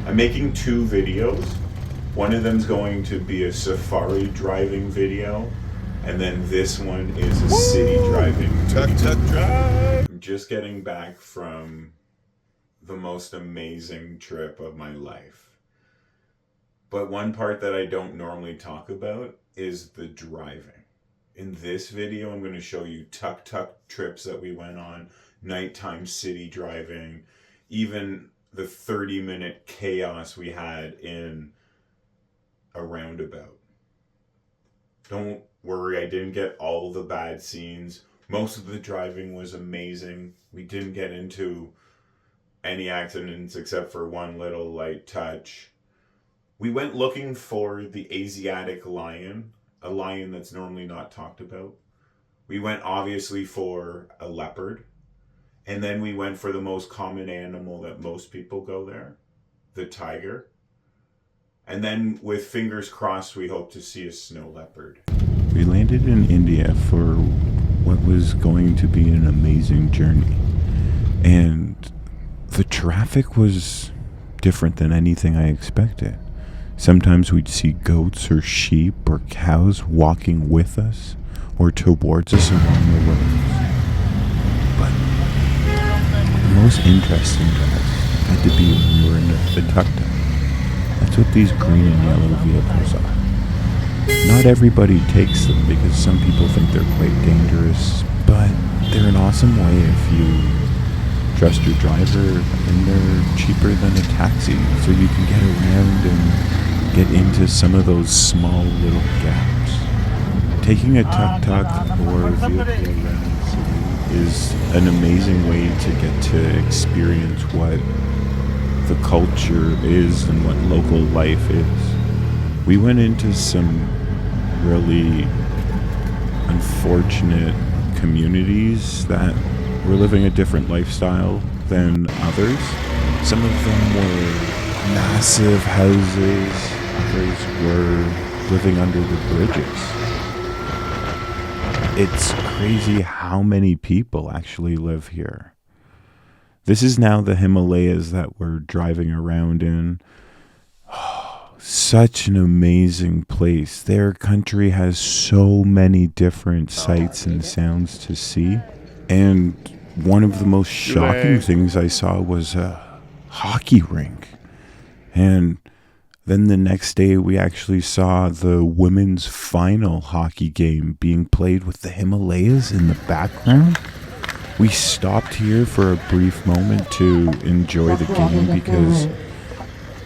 I'm making two videos. One of them's going to be a safari driving video, and then this one is a city driving. Drive. I'm just getting back from the most amazing trip of my life. But one part that I don't normally talk about is the driving. In this video, I'm going to show you tuk-tuk trips that we went on, nighttime city driving, even the 30-minute chaos we had in a roundabout. Don't worry, I didn't get all the bad scenes. Most of the driving was amazing. We didn't get into any accidents except for one little light touch. We went looking for the Asiatic lion, a lion that's normally not talked about. We went obviously for a leopard. And then we went for the most common animal that most people go there, the tiger. And then with fingers crossed, we hope to see a snow leopard. We landed in India for what was going to be an amazing journey. And the traffic was different than anything I expected. Sometimes we'd see goats or sheep or cows walking with us or towards us along the roads. But the most interesting to us had to be when we were in the tuk-tuk. That's what these green and yellow vehicles are. Not everybody takes them because some people think they're quite dangerous, but they're an awesome way if you trust your driver, and they're cheaper than a taxi, so you can get around and get into some of those small little gaps. Taking a tuk-tuk or vehicle around the city is an amazing way to get to experience what the culture is and what local life is. We went into some really unfortunate communities that were living a different lifestyle than others. Some of them were massive houses, others were living under the bridges. It's crazy how many people actually live here. This is now the Himalayas that we're driving around in. Oh, such an amazing place. Their country has so many different sights and sounds to see. And one of the most shocking things I saw was a hockey rink. And then the next day we actually saw the women's final hockey game being played with the Himalayas in the background. We stopped here for a brief moment to enjoy the game because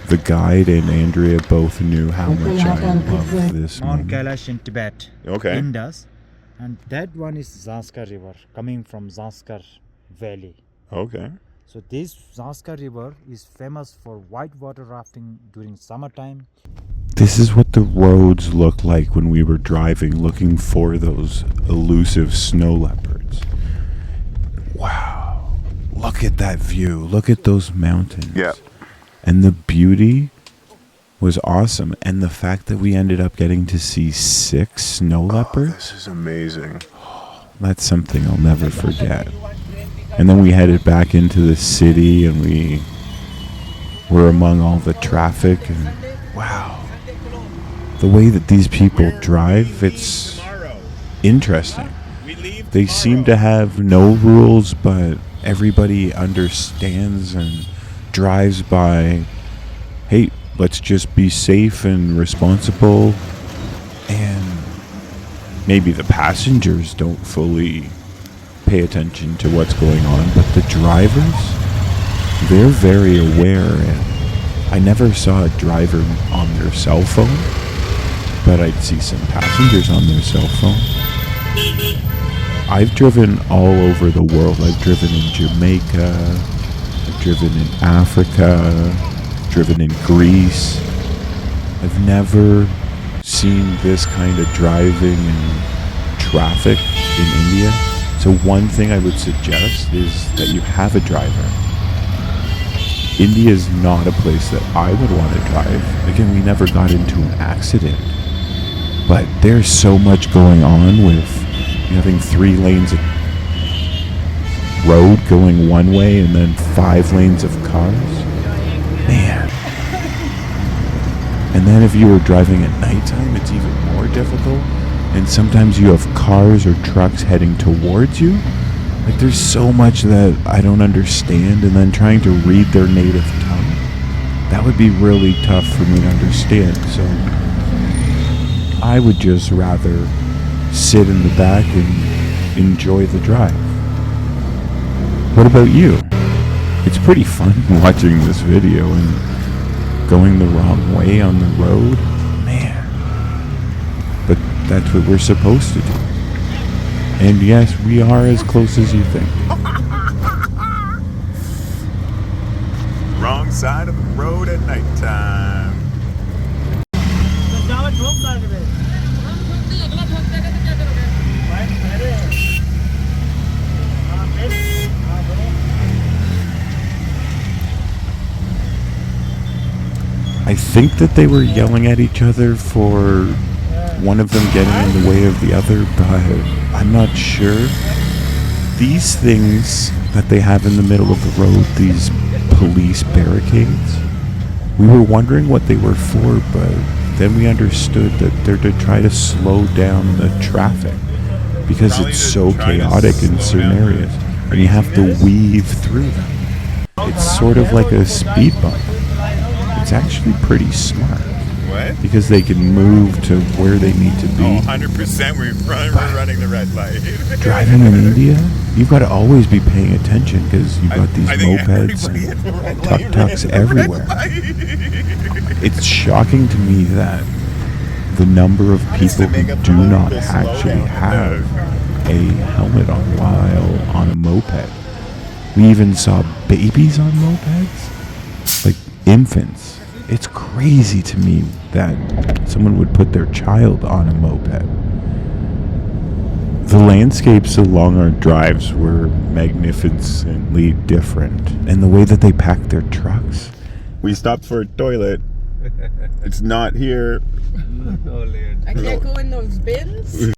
the guide and Andrea both knew how much I love this Mount moment. Kailash in Tibet, Okay. Indus, and that one is Zanskar River coming from Zanskar Valley. Okay. So this Zanskar River is famous for whitewater rafting during summertime. This is what the roads looked like when we were driving, looking for those elusive snow leopards. Wow. Look at that view. Look at those mountains. Yeah. And the beauty was awesome. And the fact that we ended up getting to see 6 snow leopards, This is amazing. that's something I'll never forget. And then we headed back into the city and we were among all the traffic. And wow. The way that these people drive, it's interesting. They seem to have no rules, but everybody understands and drives by, hey, let's just be safe and responsible. And maybe the passengers don't fully pay attention to what's going on, but the drivers, they're very aware. And I never saw a driver on their cell phone, but I'd see some passengers on their cell phone. I've driven all over the world. I've driven in Jamaica, I've driven in Africa, driven in Greece. I've never seen this kind of driving and traffic in India. So one thing I would suggest is that you have a driver. India is not a place that I would want to drive. Again, we never got into an accident. But there's so much going on with having 3 lanes of road going one way and then 5 lanes of cars. Man, And then if you were driving at nighttime, it's even more difficult. And sometimes you have cars or trucks heading towards you. Like, there's so much that I don't understand, and then trying to read their native tongue, that would be really tough for me to understand. So I would just rather sit in the back and enjoy the drive. What about you? It's pretty fun watching this video and going the wrong way on the road. Man. But that's what we're supposed to do. And yes, we are as close as you think. Wrong side of the road at nighttime. I think that they were yelling at each other for one of them getting in the way of the other, but I'm not sure. These things that they have in the middle of the road, these police barricades, we were wondering what they were for, but then we understood that they're to try to slow down the traffic because it's so chaotic in certain areas, and you have to weave through them. It's sort of like a speed bump. It's actually pretty smart. What? Because they can move to where they need to be. 100% we're running the red light. Driving in India, you've got to always be paying attention because you've got these mopeds and tuk-tuks everywhere. It's shocking to me that the number of people who do not actually have a helmet on while on a moped. We even saw babies on mopeds, like infants. It's crazy to me that someone would put their child on a moped. The landscapes along our drives were magnificently different. And the way that they packed their trucks. We stopped for a toilet. It's not here. I can't go in those bins.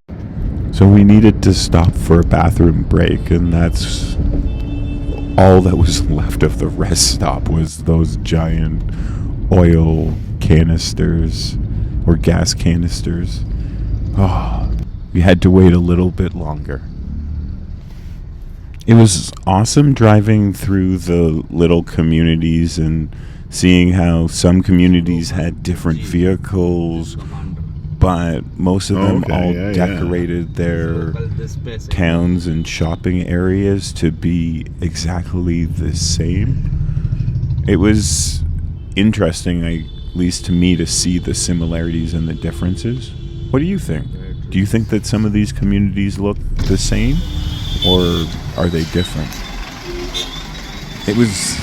So we needed to stop for a bathroom break, and that's all that was left of the rest stop was those giant oil canisters or gas canisters. Oh, we had to wait a little bit longer. It was awesome driving through the little communities and seeing how some communities had different vehicles, but most of them decorated their towns and shopping areas to be exactly the same. It was interesting, at least to me, to see the similarities and the differences. What do you think? Do you think that some of these communities look the same, or are they different? It was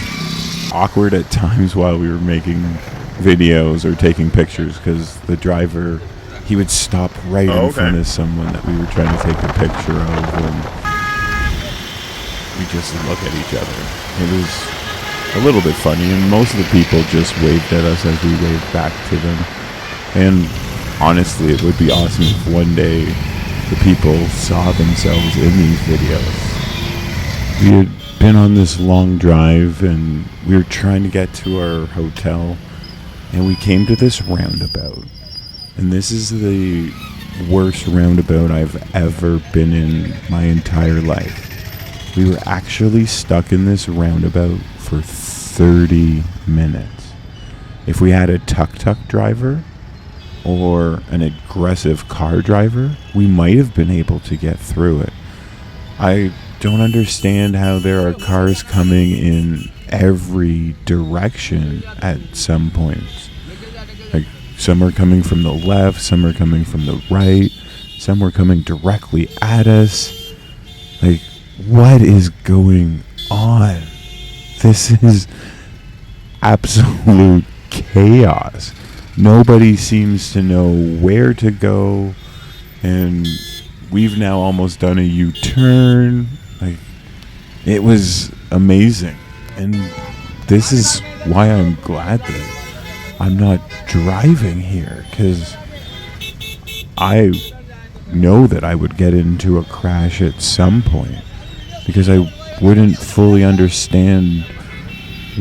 awkward at times while we were making videos or taking pictures because the driver, he would stop right in front of someone that we were trying to take a picture of, and we just look at each other. It was a little bit funny, and most of the people just waved at us as we waved back to them. And honestly, it would be awesome if one day the people saw themselves in these videos. We had been on this long drive, and we were trying to get to our hotel, and we came to this roundabout. And this is the worst roundabout I've ever been in my entire life. We were actually stuck in this roundabout for 30 minutes. If we had a tuk-tuk driver or an aggressive car driver, we might have been able to get through it. I don't understand how there are cars coming in every direction at some points. Like, some are coming from the left, some are coming from the right, some are coming directly at us. Like, what is going on? This is absolute chaos. Nobody seems to know where to go, and we've now almost done a U-turn. Like, it was amazing, and this is why I'm glad that I'm not driving here, because I know that I would get into a crash at some point, because I wouldn't fully understand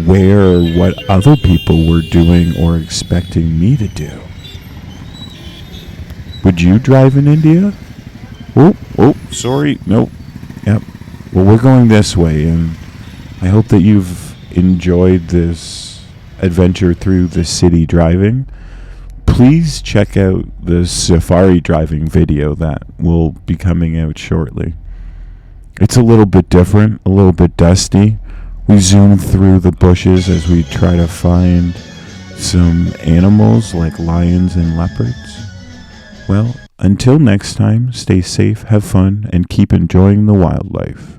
where what other people were doing or expecting me to do. Would you drive in India? Oh, sorry. Nope. Yep. Well, we're going this way, and I hope that you've enjoyed this adventure through the city driving. Please check out the safari driving video that will be coming out shortly. It's a little bit different, a little bit dusty. We zoom through the bushes as we try to find some animals like lions and leopards. Well, until next time, stay safe, have fun, and keep enjoying the wildlife.